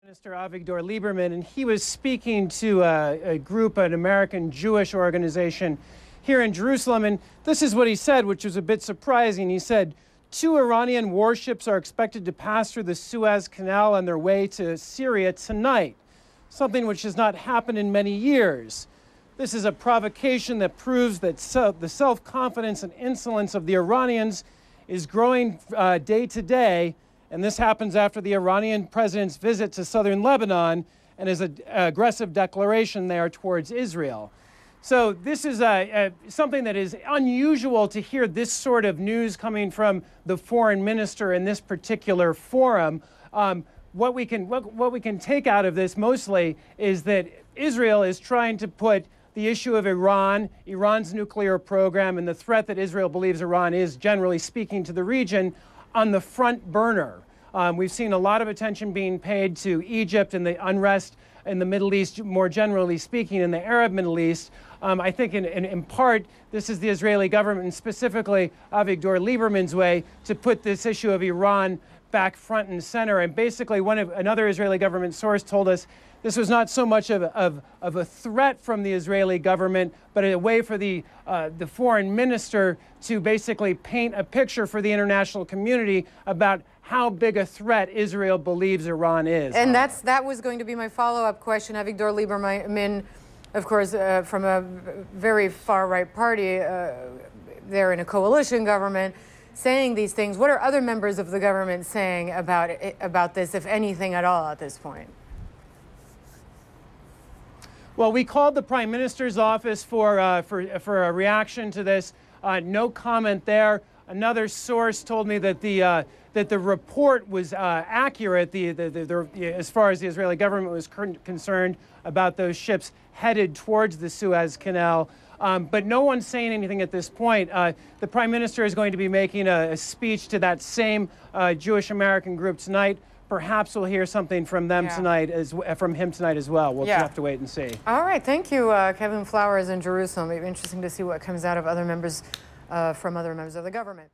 Minister Avigdor Lieberman, and he was speaking to a group, an American Jewish organization here in Jerusalem, and this is what he said, which was a bit surprising. He said, 2 Iranian warships are expected to pass through the Suez Canal on their way to Syria tonight, something which has not happened in many years. This is a provocation that proves that the self-confidence and insolence of the Iranians is growing day to day. And this happens after the Iranian president's visit to southern Lebanon and his aggressive declaration there towards Israel. So this is something that is unusual to hear this sort of news coming from the foreign minister in this particular forum. What we can take out of this mostly is that Israel is trying to put the issue of Iran's nuclear program, and the threat that Israel believes Iran is, generally speaking, to the region, on the front burner. We've seen a lot of attention being paid to Egypt and the unrest in the Middle East, more generally speaking, in the Arab Middle East. I think in part, this is the Israeli government, and specifically Avigdor Lieberman's way to put this issue of Iran back front and center. And basically, another Israeli government source told us this was not so much of a threat from the Israeli government, but a way for the foreign minister to basically paint a picture for the international community about how big a threat Israel believes Iran is. And that was going to be my follow-up question. Avigdor Lieberman, of course, from a very far-right party, they're in a coalition government, saying these things. What are other members of the government saying about this, if anything at all, at this point? Well, we called the Prime Minister's office for a reaction to this. No comment there. Another source told me that the report was accurate, as far as the Israeli government was concerned, about those ships headed towards the Suez Canal. But no one's saying anything at this point. The Prime Minister is going to be making a speech to that same Jewish American group tonight. Perhaps we'll hear something from them tonight, from him tonight as well. We'll just have to wait and see. All right, thank you, Kevin Flowers in Jerusalem. It'll be interesting to see what comes out of from other members of the government.